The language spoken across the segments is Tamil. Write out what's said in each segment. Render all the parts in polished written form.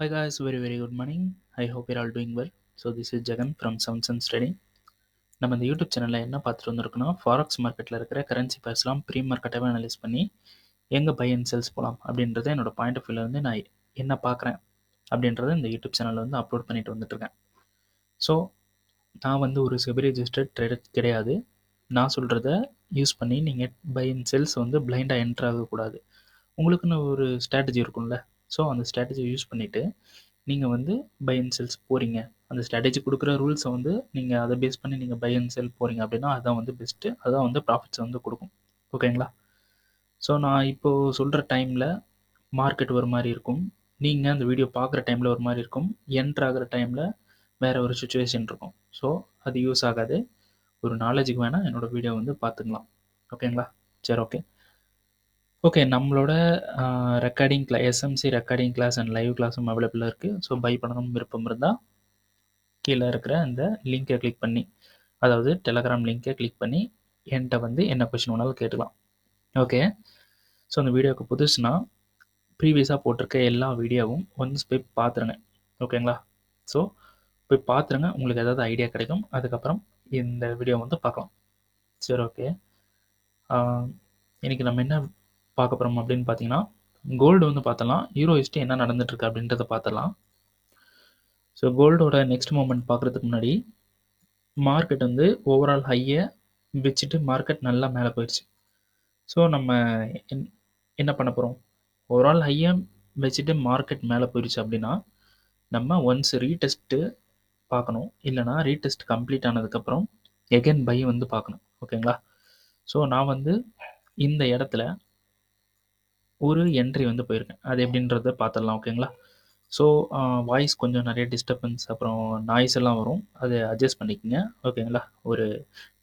Hi guys, very good morning. I hope you're all doing well. So this is Jagan from Sounds and Trading. நம்ம இந்த யூடியூப் சேனலில் என்ன பார்த்துட்டு வந்திருக்கோம்னா ஃபாரெக்ஸ் மார்க்கெட்டில் இருக்கிற கரன்சி பேர்ஸ்லாம் ப்ரீ மார்க்கெட்டாகவே அனலைஸ் பண்ணி எங்கே பை அண்ட் செல்ஸ் போகலாம் அப்படின்றத என்னோட பாயிண்ட் ஆஃப் வியூவில் வந்து நான் என்ன பார்க்குறேன் அப்படின்றத இந்த யூடியூப் சேனலில் வந்து அப்லோட் பண்ணிட்டு வந்துட்டுருக்கேன். ஸோ நான் வந்து ஒரு செபி ரெஜிஸ்டர்ட் ட்ரேடர் கிடையாது. நான் சொல்கிறத யூஸ் பண்ணி நீங்கள் பை அண்ட் செல்ஸ் வந்து பிளைண்டாக என்ட்ரு ஆகக்கூடாது. உங்களுக்குன்னு ஒரு ஸ்ட்ராட்டஜி இருக்கும்ல. ஸோ அந்த ஸ்ட்ராட்டஜியை யூஸ் பண்ணிவிட்டு நீங்கள் வந்து பை அண்ட் செல்ஸ் போகிறீங்க. அந்த ஸ்ட்ராட்டஜி கொடுக்குற ரூல்ஸை வந்து நீங்கள் அதை பேஸ் பண்ணி நீங்கள் பை அண்ட் செல் போகிறீங்க அப்படின்னா அதுதான் வந்து பெஸ்ட்டு. அதான் வந்து ப்ராஃபிட்ஸ் வந்து கொடுக்கும். ஓகேங்களா? ஸோ நான் இப்போது சொல்கிற டைமில் மார்க்கெட் ஒரு மாதிரி இருக்கும். நீங்கள் அந்த வீடியோ பார்க்குற டைமில் ஒரு மாதிரி இருக்கும். என்ட்ரு ஆகிற டைமில் வேறு ஒரு சுச்சுவேஷன் இருக்கும். ஸோ அது யூஸ் ஆகாது. ஒரு நாலேஜுக்கு வேணால் என்னோடய வீடியோ வந்து பார்த்துக்கலாம். ஓகேங்களா? சரி, ஓகே. நம்மளோட recording SMC recording class and live கிளாஸும் அவைலபிளாக இருக்குது. ஸோ பை பண்ணணும் விருப்பம் இருந்தால் கீழே இருக்கிற அந்த லிங்கை கிளிக் பண்ணி, அதாவது டெலகிராம் லிங்கை கிளிக் பண்ணி என்கிட்ட வந்து என்ன கொஷின் வேணாலும் கேட்டுக்கலாம். ஓகே. ஸோ அந்த வீடியோவுக்கு புதுசுனா ப்ரீவியஸாக போட்டிருக்க எல்லா வீடியோவும் ஒன்ஸ் போய் பார்த்துருங்க. ஓகேங்களா? ஸோ போய் பார்த்துருங்க. உங்களுக்கு ஏதாவது ஐடியா கிடைக்கும். அதுக்கப்புறம் இந்த வீடியோ வந்து பார்க்கலாம். சரி, ஓகே. இன்றைக்கி நம்ம என்ன பார்க்க போகிறோம் அப்படின்னு பார்த்தீங்கன்னா, கோல்டு வந்து பார்த்தலாம். யூரோ யுஎஸ்டி என்ன நடந்துட்டுருக்கு அப்படின்றத பார்த்துடலாம். ஸோ கோல்டோட நெக்ஸ்ட் மூமெண்ட் பார்க்குறதுக்கு முன்னாடி மார்க்கெட் வந்து ஓவரால் ஹையை வச்சுட்டு மார்க்கெட் நல்லா மேலே போயிடுச்சு. ஸோ நம்ம என்ன பண்ண போகிறோம், ஓவரால் ஹையை வச்சுட்டு மார்க்கெட் மேலே போயிடுச்சு அப்படின்னா நம்ம ஒன்ஸ் ரீடெஸ்ட்டு பார்க்கணும். இல்லைனா ரீடெஸ்ட் கம்ப்ளீட் ஆனதுக்கப்புறம் எகைன் பை வந்து பார்க்கணும். ஓகேங்களா? ஸோ நான் வந்து இந்த இடத்துல ஒரு என்ட்ரி வந்து போயிருக்கேன். அது எப்படின்றத பார்த்துடலாம். ஓகேங்களா? ஸோ வாய்ஸ் கொஞ்சம் நிறைய டிஸ்டர்பன்ஸ் அப்புறம் நாய்ஸ் எல்லாம் வரும். அதை அட்ஜஸ்ட் பண்ணிக்கோங்க. ஓகேங்களா? ஒரு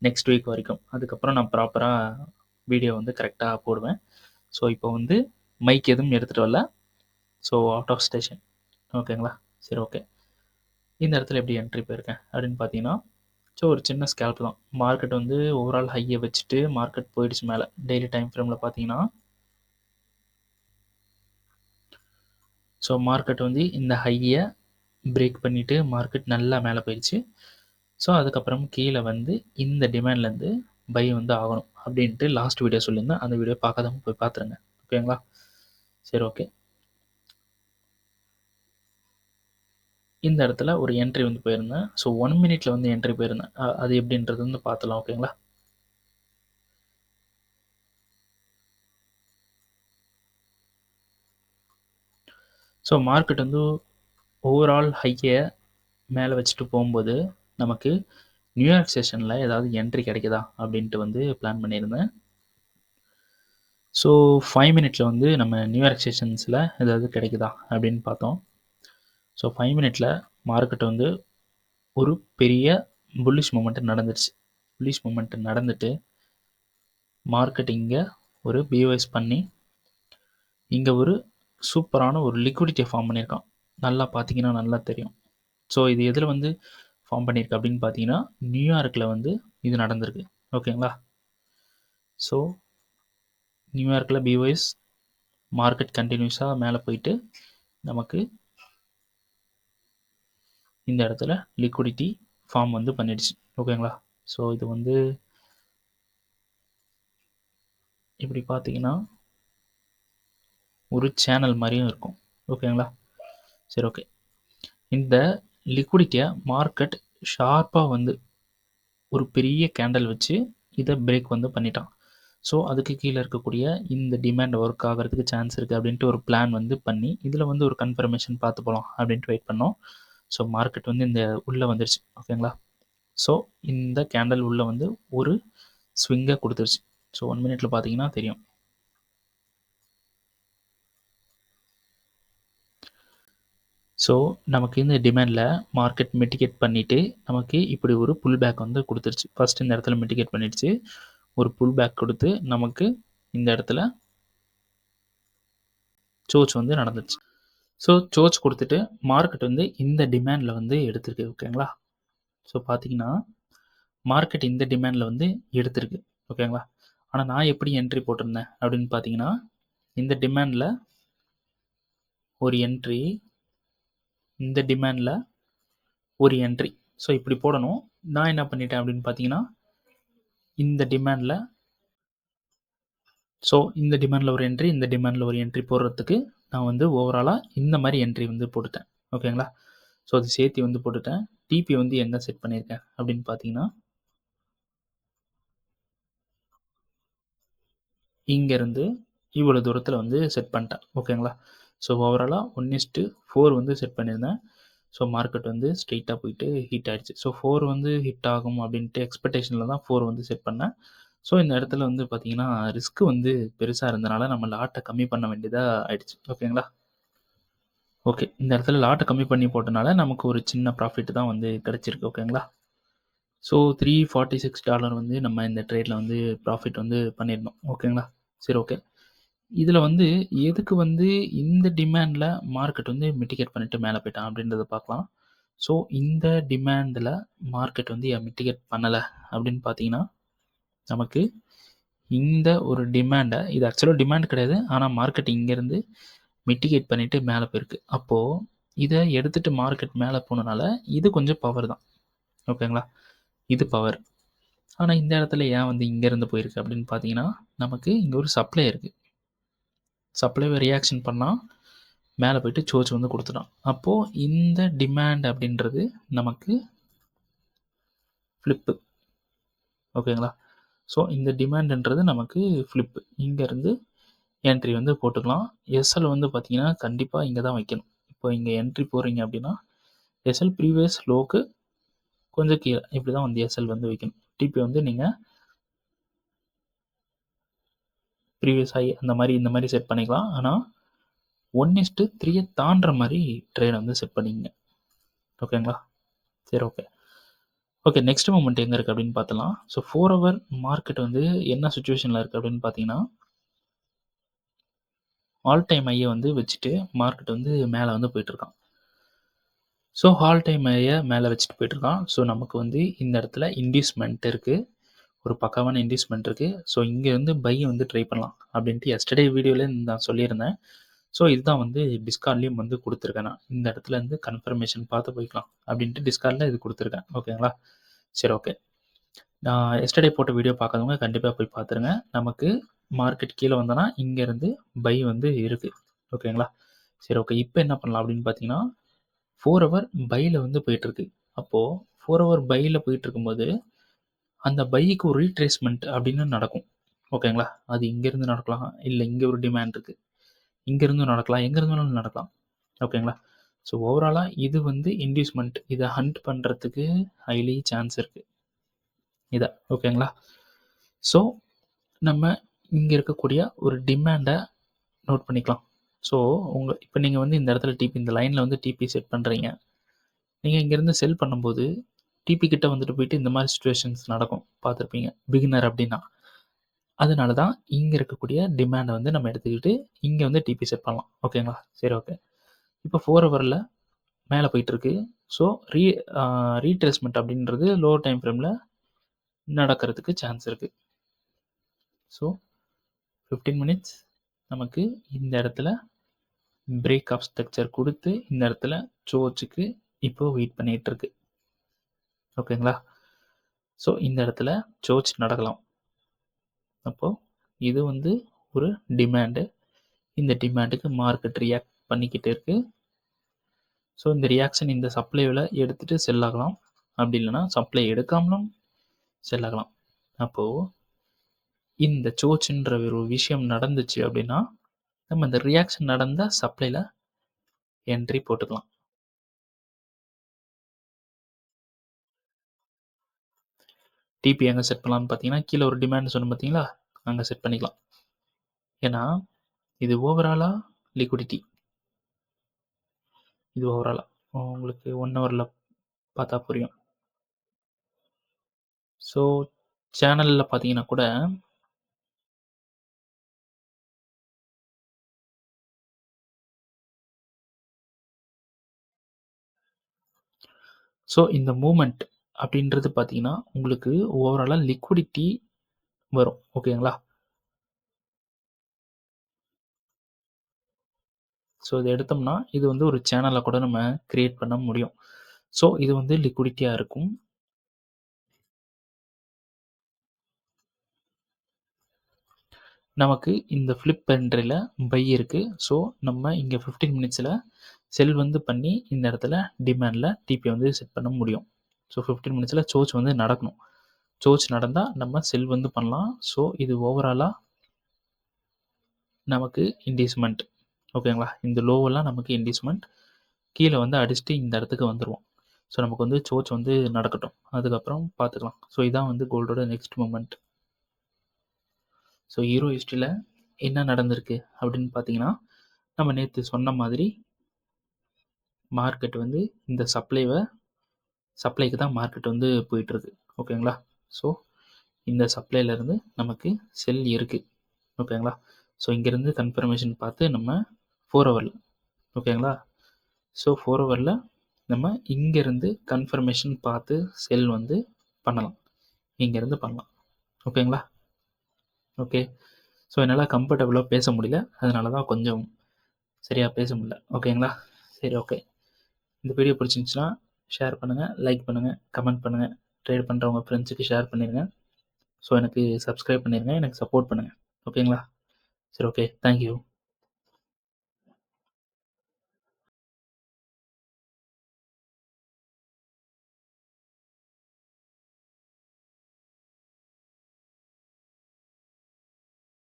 நெக்ஸ்ட் வீக் வரைக்கும். அதுக்கப்புறம் நான் ப்ராப்பராக வீடியோ வந்து கரெக்டாக போடுவேன். ஸோ இப்போ வந்து மைக் எதுவும் எடுத்துகிட்டு வரல. So out of station. ஓகேங்களா? சரி, ஓகே. இந்த இடத்துல எப்படி என்ட்ரி போயிருக்கேன் அப்படின்னு பார்த்தீங்கன்னா, ஸோ ஒரு சின்ன ஸ்கேல்ப் தான். மார்க்கெட் வந்து ஓவரால் ஹையை வச்சுட்டு மார்க்கெட் போயிடுச்சு மேலே. டெய்லி டைம் ஃப்ரேமில் பார்த்தீங்கன்னா, ஸோ மார்க்கெட் வந்து இந்த ஹையை பிரேக் பண்ணிவிட்டு மார்க்கெட் நல்லா மேலே போயிடுச்சு. ஸோ அதுக்கப்புறம் கீழே வந்து இந்த டிமாண்ட்லேருந்து பை வந்து ஆகணும் அப்படின்ட்டு லாஸ்ட் வீடியோ சொல்லியிருந்தேன். அந்த வீடியோ பார்க்காதவங்க போய் பார்த்துருங்க. ஓகேங்களா? சரி, ஓகே. இந்த இடத்துல ஒரு என்ட்ரி வந்து போயிருந்தேன். ஸோ 1 மினிட்ல வந்து என்ட்ரி போயிருந்தேன். அது எப்படின்றது வந்து பார்த்துலாம். ஓகேங்களா? ஸோ மார்க்கெட் வந்து ஓவரால் ஹையை மேலே வச்சுட்டு போகும்போது நமக்கு நியூயார்க் செஷனில் ஏதாவது என்ட்ரி கிடைக்குதா அப்படின்ட்டு வந்து பிளான் பண்ணியிருந்தேன். ஸோ 5 மினிட்ல வந்து நம்ம நியூயார்க் செஷன்ஸில் ஏதாவது கிடைக்குதா அப்படின்னு பார்த்தோம். ஸோ 5 மினிட்ல மார்க்கெட் வந்து ஒரு பெரிய புல்லிஷ் மூமெண்ட் நடந்துருச்சு. புல்லிஷ் மூமெண்ட் நடந்துட்டு மார்க்கெட் இங்கே ஒரு பிஓஎஸ் பண்ணி இங்கே ஒரு சூப்பரான ஒரு லிக்விடிட்டியை ஃபார்ம் பண்ணியிருக்கான். நல்லா பார்த்தீங்கன்னா நல்லா தெரியும். ஸோ இது எதில் வந்து ஃபார்ம் பண்ணியிருக்கு அப்படின்னு பார்த்தீங்கன்னா, நியூயார்க்கில் வந்து இது நடந்திருக்கு. ஓகேங்களா? ஸோ நியூயார்க்கில் பிஓஎஸ் மார்க்கெட் கண்டினியூஸாக மேலே போயிட்டு நமக்கு இந்த இடத்துல லிக்விடிட்டி ஃபார்ம் வந்து பண்ணிடுச்சு. ஓகேங்களா? ஸோ இது வந்து இப்படி பார்த்தீங்கன்னா ஒரு சேனல் மாதிரியும் இருக்கும். ஓகேங்களா? சரி, ஓகே. இந்த லிக்விடிட்டியை மார்க்கெட் ஷார்ப்பாக வந்து ஒரு பெரிய கேண்டல் வச்சு இதை பிரேக் வந்து பண்ணிட்டான். ஸோ அதுக்கு கீழே இருக்கக்கூடிய இந்த டிமாண்ட் ஒர்க் ஆகிறதுக்கு சான்ஸ் இருக்குது அப்படின்ட்டு ஒரு பிளான் வந்து பண்ணி இதில் வந்து ஒரு கன்ஃபர்மேஷன் பார்த்து போகலாம் அப்படின்ட்டு வெயிட் பண்ணோம். ஸோ மார்க்கெட் வந்து இந்த உள்ளே வந்துருச்சு. ஓகேங்களா? ஸோ இந்த கேண்டல் உள்ளே வந்து ஒரு ஸ்விங்கை கொடுத்துருச்சு. ஸோ 1 மினிட்ல பார்த்தீங்கன்னா தெரியும். ஸோ நமக்கு இந்த டிமாண்டில் மார்க்கெட் மிட்டிகேட் பண்ணிவிட்டு நமக்கு இப்படி ஒரு புல் பேக் வந்து கொடுத்துருச்சு. ஃபஸ்ட் இந்த இடத்துல மிட்டிகேட் பண்ணிடுச்சு. ஒரு புல் பேக் கொடுத்து நமக்கு இந்த இடத்துல சோச் வந்து நடந்துச்சு. ஸோ சோச் கொடுத்துட்டு மார்க்கெட் வந்து இந்த டிமாண்டில் வந்து எடுத்திருக்கு. ஓகேங்களா? ஸோ பார்த்தீங்கன்னா மார்க்கெட் இந்த டிமாண்டில் வந்து எடுத்திருக்கு. ஓகேங்களா? ஆனால் நான் எப்படி என்ட்ரி போட்டிருந்தேன் அப்படின்னு பார்த்தீங்கன்னா, இந்த டிமாண்டில் ஒரு என்ட்ரி, இந்த டிமாண்டில் ஒரு என்ட்ரி. ஸோ இப்படி போடணும். நான் என்ன பண்ணிட்டேன் அப்படின்னு பார்த்தீங்கன்னா, இந்த டிமாண்டில் இந்த டிமாண்டில் ஒரு என்ட்ரி, இந்த டிமாண்டில் ஒரு என்ட்ரி போடுறதுக்கு நான் வந்து ஓவராலாக இந்த மாதிரி என்ட்ரி வந்து போட்டுட்டேன். ஓகேங்களா? ஸோ அது சேர்த்து வந்து போட்டுட்டேன். டிபி வந்து எங்கே செட் பண்ணியிருக்கேன் அப்படின்னு பார்த்தீங்கன்னா, இங்கேருந்து இவ்வளோ தூரத்தில் வந்து செட் பண்ணிட்டேன். ஓகேங்களா? ஸோ ஓவராலாக 1:4 வந்து செட் பண்ணியிருந்தேன். ஸோ மார்க்கெட் வந்து ஸ்ட்ரெயிட்டாக போயிட்டு ஹிட் ஆயிடுச்சு. ஸோ 4 வந்து ஹிட் ஆகும் அப்படின்ட்டு எக்ஸ்பெக்டேஷனில் தான் 4 வந்து செட் பண்ணேன். ஸோ இந்த இடத்துல வந்து பார்த்தீங்கன்னா, ரிஸ்க் வந்து பெருசாக இருந்தனால நம்ம லாட்டை கம்மி பண்ண வேண்டியதாக ஆயிடுச்சு. ஓகேங்களா? ஓகே. இந்த இடத்துல லாட்டை கம்மி பண்ணி போட்டனால நமக்கு ஒரு சின்ன ப்ராஃபிட் தான் வந்து கிடைச்சிருக்கு. ஓகேங்களா? ஸோ $346 வந்து நம்ம இந்த ட்ரேடில் வந்து ப்ராஃபிட் வந்து பண்ணியிருந்தோம். ஓகேங்களா? சரி, ஓகே. இதில் வந்து எதுக்கு வந்து இந்த டிமாண்டில் மார்க்கெட் வந்து மிட்டிகேட் பண்ணிட்டு மேலே போயிட்டான் அப்படின்றத பார்க்கலாம். ஸோ இந்த டிமாண்டில் மார்க்கெட் வந்து ஏன் மிட்டிகேட் பண்ணலை அப்படின்னு பார்த்தீங்கன்னா, நமக்கு இந்த ஒரு டிமாண்டை, இது ஆக்சுவலாக டிமாண்ட் கிடையாது, ஆனால் மார்க்கெட் இங்கேருந்து மிட்டிகேட் பண்ணிட்டு மேலே போயிருக்கு. அப்போது இதை எடுத்துகிட்டு மார்க்கெட் மேலே போனனால இது கொஞ்சம் பவர் தான். ஓகேங்களா? இது பவர். ஆனால் இந்த இடத்துல ஏன் வந்து இங்கேருந்து போயிருக்கு அப்படின்னு பார்த்தீங்கன்னா, நமக்கு இங்கே ஒரு சப்ளை இருக்குது. சப்ளைவை ரியாக்ஷன் பண்ணால் மேலே போயிட்டு சோர்ஸ் வந்து கொடுத்துட்டான். அப்போது இந்த டிமாண்ட் அப்படின்றது நமக்கு ஃப்ளிப்பு. ஓகேங்களா? ஸோ இந்த டிமாண்டுன்றது நமக்கு ஃப்ளிப்பு. இங்கேருந்து என்ட்ரி வந்து போட்டுக்கலாம். எஸ்எல் வந்து பார்த்தீங்கன்னா, கண்டிப்பாக இங்கே தான் வைக்கணும். இப்போ இங்கே என்ட்ரி போடுறீங்க அப்படின்னா, எஸ்எல் ப்ரீவியஸ் லோக்கு கொஞ்சம் கீழே இப்படி தான் வந்து எஸ்எல் வந்து வைக்கணும். டிபி வந்து நீங்கள் ப்ரீவியஸ் ஹை அந்த மாதிரி இந்த மாதிரி செட் பண்ணிக்கலாம். ஆனால் 1:3 தாண்டுற மாதிரி ட்ரேட் வந்து செட் பண்ணிக்கங்க. ஓகேங்களா? சரி, ஓகே. ஓகே, நெக்ஸ்ட் மூமெண்ட் எங்கே இருக்குது அப்படின்னு பார்த்தலாம். ஸோ 4 ஹவர் மார்க்கெட் வந்து என்ன சுச்சுவேஷனில் இருக்குது அப்படின்னு பார்த்தீங்கன்னா, ஆல் டைம் ஐயை வந்து வச்சுட்டு மார்க்கெட் வந்து மேலே வந்து போயிட்டுருக்கான். ஸோ ஆல் டைம் ஐயை மேலே வச்சுட்டு போயிட்டுருக்கான். ஸோ நமக்கு வந்து இந்த இடத்துல இன்டியூஸ்மெண்ட் இருக்குது. ஒரு பக்காவான இன்டியூஸ்மெண்ட் இருக்குது. ஸோ இங்கேருந்து பை வந்து ட்ரை பண்ணலாம் அப்படின்ட்டு எஸ்டர்டே வீடியோவில் நான் சொல்லியிருந்தேன். ஸோ இதுதான் வந்து டிஸ்கார்ட்லேயும் வந்து கொடுத்துருக்கேன் நான். இந்த இடத்துல இருந்து கன்ஃபர்மேஷன் பார்த்து போய்க்கலாம் அப்படின்ட்டு டிஸ்கார்டில் இது கொடுத்துருக்கேன். ஓகேங்களா? சரி, ஓகே. நான் எஸ்டர்டே போட்ட வீடியோ பார்க்காதவங்க கண்டிப்பாக போய் பார்த்துருங்க. நமக்கு மார்க்கெட் கீழே வந்தோன்னா இங்கேருந்து பை வந்து இருக்குது. ஓகேங்களா? சரி, ஓகே. இப்போ என்ன பண்ணலாம் அப்படின்னு பார்த்தீங்கன்னா, 4 ஹவர் பையில் வந்து போயிட்டுருக்கு. அப்போது 4 ஹவர் பையில் போயிட்டுருக்கும்போது அந்த பைக்கு ஒரு ரீட்ரேஸ்மெண்ட் அப்படின்னு நடக்கும். ஓகேங்களா? அது இங்கேருந்து நடக்கலாம், இல்லை இங்கே ஒரு டிமாண்ட் இருக்குது, இங்கேருந்தும் நடக்கலாம், எங்கேருந்து வேணாலும் நடக்கலாம். ஓகேங்களா? ஸோ ஓவராலாக இது வந்து இன்டியூஸ்மெண்ட். இதை ஹண்ட் பண்ணுறதுக்கு ஹைலி சான்ஸ் இருக்குது. இதை ஓகேங்களா? ஸோ நம்ம இங்கே இருக்கக்கூடிய ஒரு டிமாண்டை நோட் பண்ணிக்கலாம். ஸோ இப்போ நீங்கள் வந்து இந்த இடத்துல டிபி இந்த லைனில் வந்து டிபி செட் பண்ணுறீங்க. நீங்கள் இங்கேருந்து செல் பண்ணும்போது டிபி கிட்ட வந்துட்டு போயிட்டு இந்த மாதிரி சுச்சுவேஷன்ஸ் நடக்கும், பார்த்துருப்பீங்க பிகினர் அப்படின்னா. அதனால தான் இங்கே இருக்கக்கூடிய டிமாண்டை வந்து நம்ம எடுத்துக்கிட்டு இங்கே வந்து டிபி செட் பண்ணலாம். ஓகேங்களா? சரி, ஓகே. இப்போ 4 ஹவரில் மேலே போயிட்டுருக்கு. ஸோ ரீட்ரேஸ்மெண்ட் அப்படின்றது லோவர் டைம் ஃப்ரேமில் நடக்கிறதுக்கு சான்ஸ் இருக்குது. ஸோ 15 மினிட்ஸ் நமக்கு இந்த இடத்துல பிரேக் ஆஃப் ஸ்ட்ரக்சர் கொடுத்து இந்த இடத்துல சோர்ஸுக்கு இப்போ வெயிட் பண்ணிகிட்டு இருக்கு. ஓகேங்களா? ஸோ இந்த இடத்துல சோர்ச் நடக்கலாம். அப்போது இது வந்து ஒரு டிமாண்டு. இந்த டிமாண்டுக்கு மார்க்கெட் ரியாக்ட் பண்ணிக்கிட்டு இருக்கு. ஸோ இந்த ரியாக்ஷன் இந்த சப்ளைவில் எடுத்துகிட்டு செல் ஆகலாம். அப்படி இல்லைனா சப்ளை எடுக்காமலும் செல் ஆகலாம். அப்போது இந்த சோர்ச்ன்ற ஒரு விஷயம் நடந்துச்சு அப்படின்னா நம்ம இந்த ரியாக்ஷன் நடந்த சப்ளையில் என்ட்ரி போட்டுக்கலாம். டிபி எங்கே செட் பண்ணலாம்னு பார்த்தீங்கன்னா, கீழே ஒரு டிமாண்ட் சொன்னோம் பார்த்தீங்களா, அங்கே செட் பண்ணிக்கலாம். ஏன்னா இது ஓவராலாக லிக்விடிட்டி. இது ஓவராலாக உங்களுக்கு 1 ஹவரில் பார்த்தா புரியும். ஸோ சேனலில் பார்த்தீங்கன்னா கூட ஸோ இந்த மூமெண்ட் அப்படின்றது பார்த்தீங்கன்னா உங்களுக்கு ஓவராலாக லிக்விடிட்டி வரும். ஓகேங்களா? ஸோ இத எடுத்தோம்னா, இது வந்து ஒரு சேனலா கூட நம்ம கிரியேட் பண்ண முடியும். ஸோ இது வந்து லிக்விடிட்டியா இருக்கும். நமக்கு இந்த ஃபிளிப் என்ட்ரில பை இருக்கு. ஸோ நம்ம இங்க 15 மினிட்ஸ்ல செல் வந்து பண்ணி இந்த இடத்துல டிமாண்ட்ல டிபி வந்து செட் பண்ண முடியும். ஸோ 15 மினிட்ஸ்ல சோர்ச் வந்து நடக்கணும். சோர்ச் நடந்தா நம்ம செல் வந்து பண்ணலாம். ஸோ இது ஓவராலா நமக்கு இண்டீஸ்மென்ட். ஓகேங்களா? இந்த லோவெல்லாம் நமக்கு இண்டீஸ்மென்ட். கீழ வந்து அடிச்சுட்டு இந்த இடத்துக்கு வந்துருவோம். ஸோ நமக்கு வந்து சோர்ச் வந்து நடக்கட்டும். அதுக்கப்புறம் பார்த்துக்கலாம். ஸோ இதான் வந்து கோல்டோட நெக்ஸ்ட் மூவ்மெண்ட். ஸோ ஈரோ ஹிஸ்ட்ரியில என்ன நடந்திருக்கு அப்படின்னு பார்த்தீங்கன்னா, நம்ம நேத்து சொன்ன மாதிரி மார்க்கெட் வந்து இந்த சப்ளைக்கு தான் மார்க்கெட் வந்து போயிட்டுருக்கு. ஓகேங்களா? ஸோ இந்த சப்ளைலேருந்து நமக்கு செல் இருக்கு. ஓகேங்களா? ஸோ இங்கேருந்து கன்ஃபர்மேஷன் பார்த்து நம்ம 4 ஹவர்ல ஓகேங்களா? ஸோ 4 ஹவர்ல நம்ம இங்கேருந்து கன்ஃபர்மேஷன் பார்த்து செல் வந்து பண்ணலாம். இங்கேருந்து பண்ணலாம். ஓகேங்களா? ஓகே. ஸோ என்னால கம்ஃபர்டபுளா பேச முடியல. அதனால தான் கொஞ்சம் சரியா பேச முடியல. ஓகேங்களா? சரி ஓகே. இந்த வீடியோ பிடிச்சிருந்துச்சுன்னா ஷேர் பண்ணுங்க, லைக் பண்ணுங்க, கமெண்ட் பண்ணுங்க. ட்ரேட் பண்றவங்க ஃப்ரெண்ட்ஸுக்கு ஷேர் பண்ணிருங்க. ஸோ எனக்கு சப்ஸ்கிரைப் பண்ணிருங்க. எனக்கு சப்போர்ட் பண்ணுங்க. ஓகேங்களா? சரி ஓகே. Thank you.